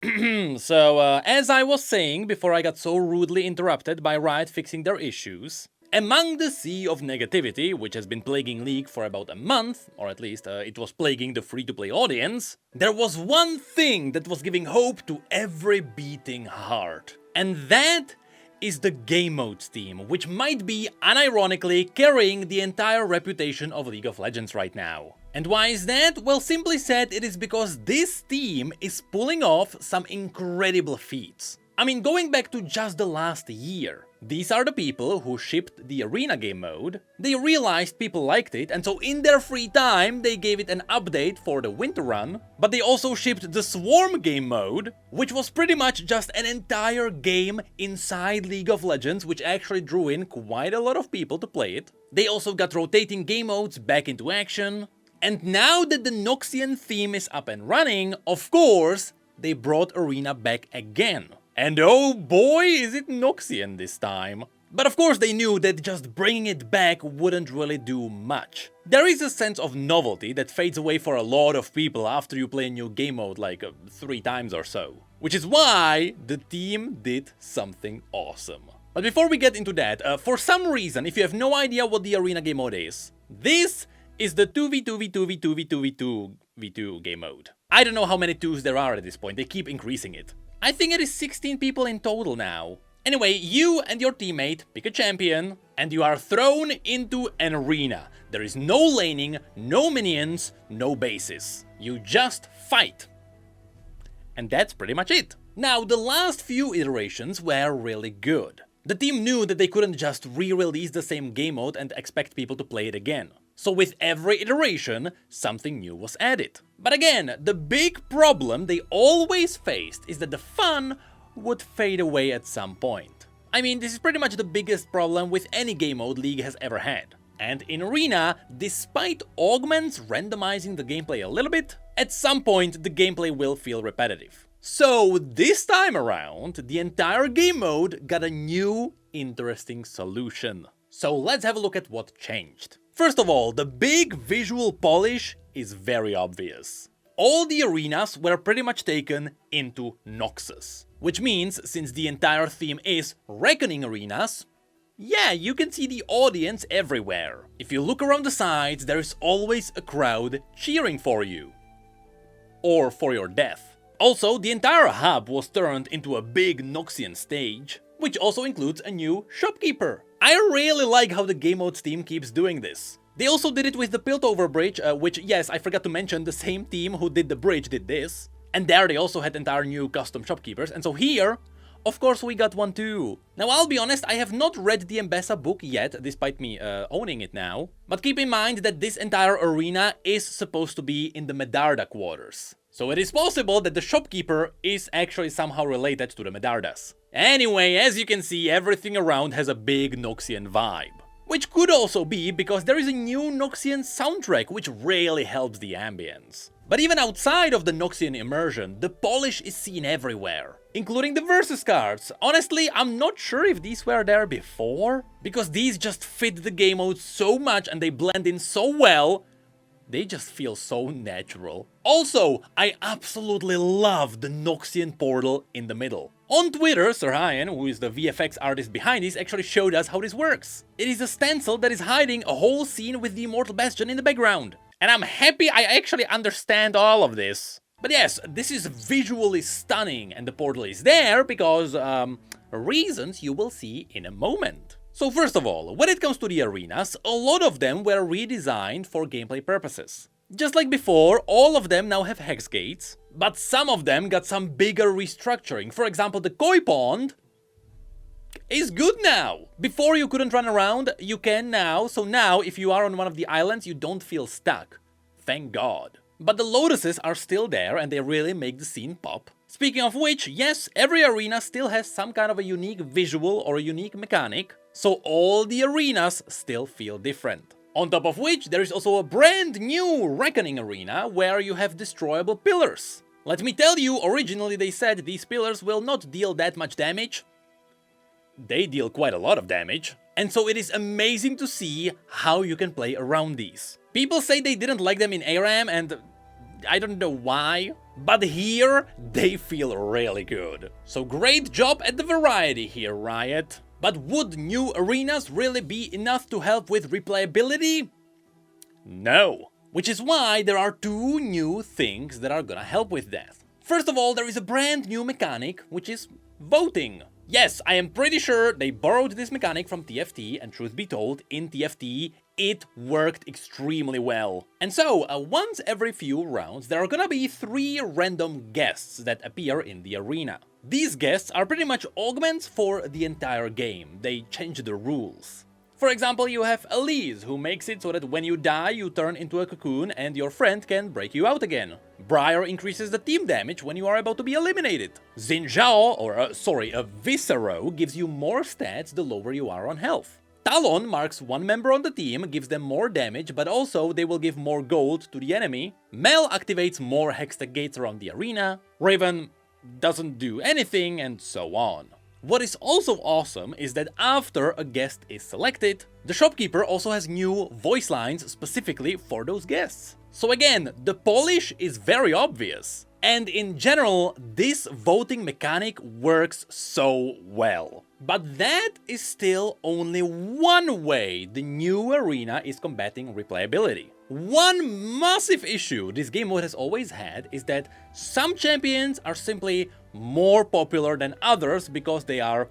So, as I was saying before I got so rudely interrupted by Riot fixing their issues, among the sea of negativity, which has been plaguing League for about a month, or at least it was plaguing the free-to-play audience, there was one thing that was giving hope to every beating heart. And that is the game modes team, which might be, unironically, carrying the entire reputation of League of Legends right now. And why is that? Well, simply said, it is because this team is pulling off some incredible feats. I mean, going back to just the last year, these are the people who shipped the arena game mode, they realized people liked it, and so in their free time they gave it an update for the winter run, but they also shipped the Swarm game mode, which was pretty much just an entire game inside League of Legends, which actually drew in quite a lot of people to play it. They also got rotating game modes back into action, and now that the Noxian theme is up and running, of course, they brought arena back again. And oh boy, is it Noxian this time. But of course they knew that just bringing it back wouldn't really do much. There is a sense of novelty that fades away for a lot of people after you play a new game mode like 3 times or so. Which is why the team did something awesome. But before we get into that, for some reason, if you have no idea what the arena game mode is, this is the 2v2v2v2v2v2 game mode. I don't know how many 2s there are at this point, they keep increasing it. I think it is 16 people in total now. Anyway, you and your teammate pick a champion, and you are thrown into an arena. There is no laning, no minions, no bases. You just fight. And that's pretty much it. Now, the last few iterations were really good. The team knew that they couldn't just re-release the same game mode and expect people to play it again. So with every iteration, something new was added. But again, the big problem they always faced is that the fun would fade away at some point. I mean, this is pretty much the biggest problem with any game mode League has ever had. And in Arena, despite augments randomizing the gameplay a little bit, at some point the gameplay will feel repetitive. So this time around, the entire game mode got a new, interesting solution. So let's have a look at what changed. First of all, the big visual polish is very obvious. All the arenas were pretty much taken into Noxus. Which means, since the entire theme is Reckoning arenas, yeah, you can see the audience everywhere. If you look around the sides, there is always a crowd cheering for you. Or for your death. Also, the entire hub was turned into a big Noxian stage, which also includes a new shopkeeper. I really like how the game modes team keeps doing this. They also did it with the Piltover bridge, which, yes, I forgot to mention, the same team who did the bridge did this. And there they also had entire new custom shopkeepers, and so here, of course we got one too. Now I'll be honest, I have not read the Embessa book yet, despite me owning it now. But keep in mind that this entire arena is supposed to be in the Medarda quarters. So it is possible that the shopkeeper is actually somehow related to the Medardas. Anyway, as you can see, everything around has a big Noxian vibe. Which could also be because there is a new Noxian soundtrack, which really helps the ambience. But even outside of the Noxian immersion, the polish is seen everywhere. Including the versus cards. Honestly, I'm not sure if these were there before, because these just fit the game mode so much and they blend in so well. They just feel so natural. Also, I absolutely love the Noxian portal in the middle. On Twitter, Sir Hyan, who is the VFX artist behind this, actually showed us how this works. It is a stencil that is hiding a whole scene with the Immortal Bastion in the background. And I'm happy I actually understand all of this. But yes, this is visually stunning, and the portal is there because, reasons you will see in a moment. So first of all, when it comes to the arenas, a lot of them were redesigned for gameplay purposes. Just like before, all of them now have hex gates, but some of them got some bigger restructuring. For example, the koi pond is good now. Before you couldn't run around, you can now, so now if you are on one of the islands, you don't feel stuck. Thank God. But the lotuses are still there and they really make the scene pop. Speaking of which, yes, every arena still has some kind of a unique visual or a unique mechanic, so all the arenas still feel different. On top of which, there is also a brand new Reckoning arena where you have destroyable pillars. Let me tell you, originally they said these pillars will not deal that much damage. They deal quite a lot of damage. And so it is amazing to see how you can play around these. People say they didn't like them in ARAM and I don't know why, But here, they feel really good. So great job at the variety here, Riot. But would new arenas really be enough to help with replayability? No. Which is why there are two new things that are gonna help with that. First of all, there is a brand new mechanic, which is voting. Yes, I am pretty sure they borrowed this mechanic from TFT, and truth be told, in TFT, it worked extremely well. And so, once every few rounds, there are gonna be 3 random guests that appear in the arena. These guests are pretty much augments for the entire game. They change the rules. For example, you have Elise, who makes it so that when you die, you turn into a cocoon and your friend can break you out again. Briar increases the team damage when you are about to be eliminated. Xin Zhao, Viscero, gives you more stats the lower you are on health. Talon marks one member on the team, gives them more damage, but also they will give more gold to the enemy. Mel activates more hextech gates around the arena. Raven doesn't do anything, and so on. What is also awesome is that after a guest is selected, the shopkeeper also has new voice lines specifically for those guests. So again, the polish is very obvious. And in general, this voting mechanic works so well. But that is still only one way the new arena is combating replayability. One massive issue this game mode has always had is that some champions are simply more popular than others because they are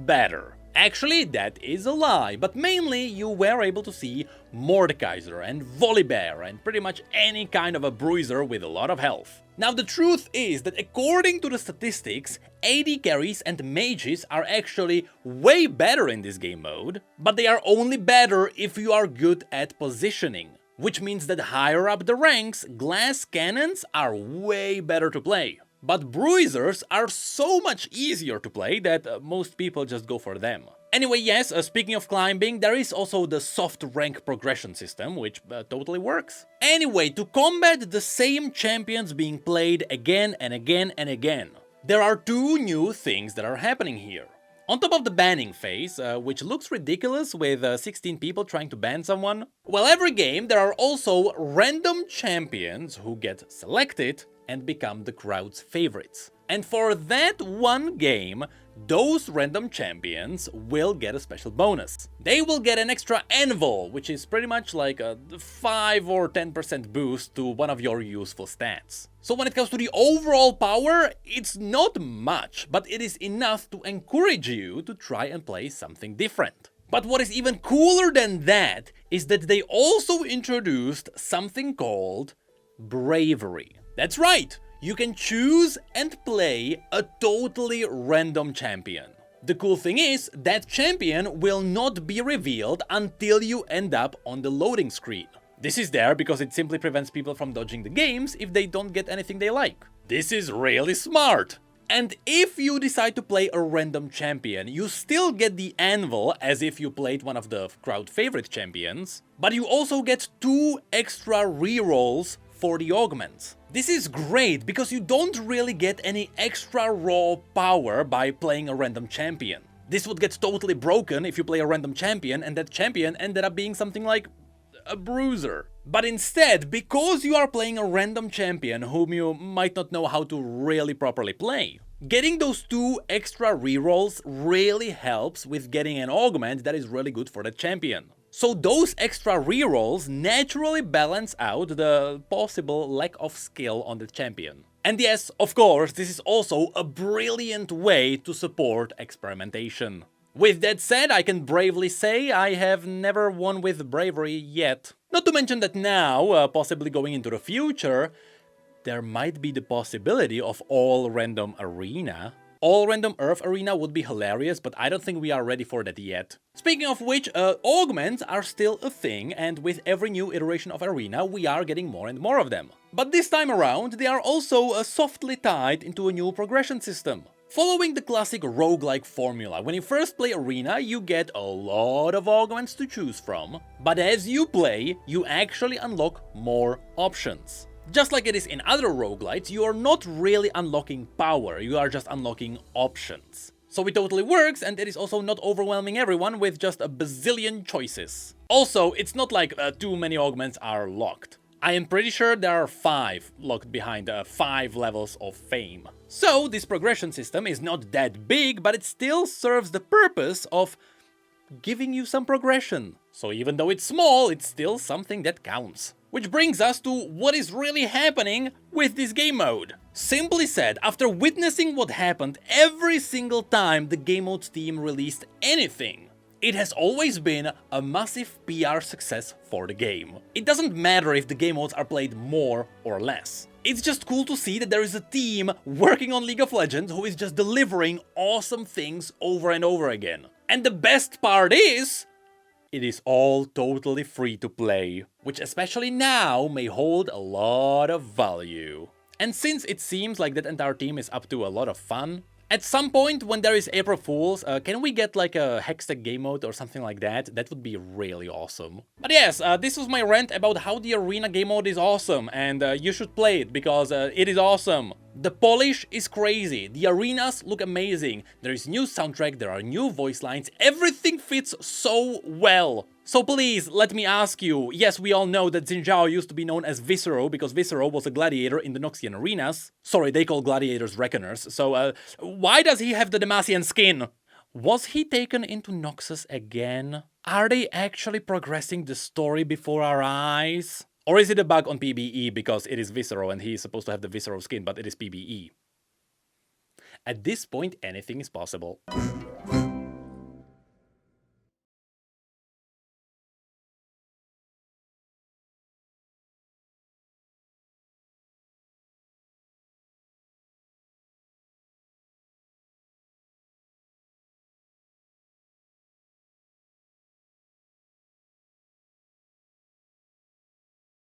better. Actually, that is a lie, but mainly you were able to see Mordekaiser and Volibear and pretty much any kind of a bruiser with a lot of health. Now the truth is that according to the statistics, AD carries and mages are actually way better in this game mode, but they are only better if you are good at positioning. Which means that higher up the ranks, glass cannons are way better to play. But bruisers are so much easier to play that most people just go for them. Anyway, yes, speaking of climbing, there is also the soft rank progression system, which totally works. Anyway, to combat the same champions being played again and again and again, there are 2 new things that are happening here. On top of the banning phase, which looks ridiculous with 16 people trying to ban someone, well, every game there are also random champions who get selected and become the crowd's favorites. And for that one game, those random champions will get a special bonus. They will get an extra anvil, which is pretty much like a 5 or 10% boost to one of your useful stats. So when it comes to the overall power, it's not much, but it is enough to encourage you to try and play something different. But what is even cooler than that is that they also introduced something called Bravery. That's right! You can choose and play a totally random champion. The cool thing is, that champion will not be revealed until you end up on the loading screen. This is there because it simply prevents people from dodging the games if they don't get anything they like. This is really smart! And if you decide to play a random champion, you still get the anvil as if you played one of the crowd favorite champions, but you also get 2 extra rerolls for the augments. This is great because you don't really get any extra raw power by playing a random champion. This would get totally broken if you play a random champion and that champion ended up being something like a bruiser. But instead, because you are playing a random champion whom you might not know how to really properly play, getting those 2 extra rerolls really helps with getting an augment that is really good for that champion. So those extra rerolls naturally balance out the possible lack of skill on the champion. And yes, of course, this is also a brilliant way to support experimentation. With that said, I can bravely say I have never won with Bravery yet. Not to mention that now, possibly going into the future, there might be the possibility of all random arena. All random Earth arena would be hilarious, but I don't think we are ready for that yet. Speaking of which, augments are still a thing, and with every new iteration of arena, we are getting more and more of them. But this time around, they are also softly tied into a new progression system. Following the classic roguelike formula, when you first play arena, you get a lot of augments to choose from, but as you play, you actually unlock more options. Just like it is in other roguelites, you are not really unlocking power, you are just unlocking options. So it totally works, and it is also not overwhelming everyone with just a bazillion choices. Also, it's not like too many augments are locked. I am pretty sure there are 5 locked behind 5 levels of fame. So this progression system is not that big, but it still serves the purpose of giving you some progression. So even though it's small, it's still something that counts. Which brings us to what is really happening with this game mode. Simply said, after witnessing what happened every single time the game modes team released anything, it has always been a massive PR success for the game. It doesn't matter if the game modes are played more or less. It's just cool to see that there is a team working on League of Legends who is just delivering awesome things over and over again. And the best part is, it is all totally free to play, which especially now may hold a lot of value. And since it seems like that entire team is up to a lot of fun, at some point when there is April Fools, can we get like a Hextech game mode or something like that? That would be really awesome. But yes, this was my rant about how the Arena game mode is awesome, and you should play it because it is awesome. The polish is crazy, the arenas look amazing, there is new soundtrack, there are new voice lines, everything fits so well. So please, let me ask you, yes, we all know that Xin Zhao used to be known as Viscero because Viscero was a gladiator in the Noxian arenas. Sorry, they call gladiators reckoners, so why does he have the Demacian skin? Was he taken into Noxus again? Are they actually progressing the story before our eyes? Or is it a bug on PBE because it is Viscero and he is supposed to have the Viscero skin, but it is PBE? At this point, anything is possible.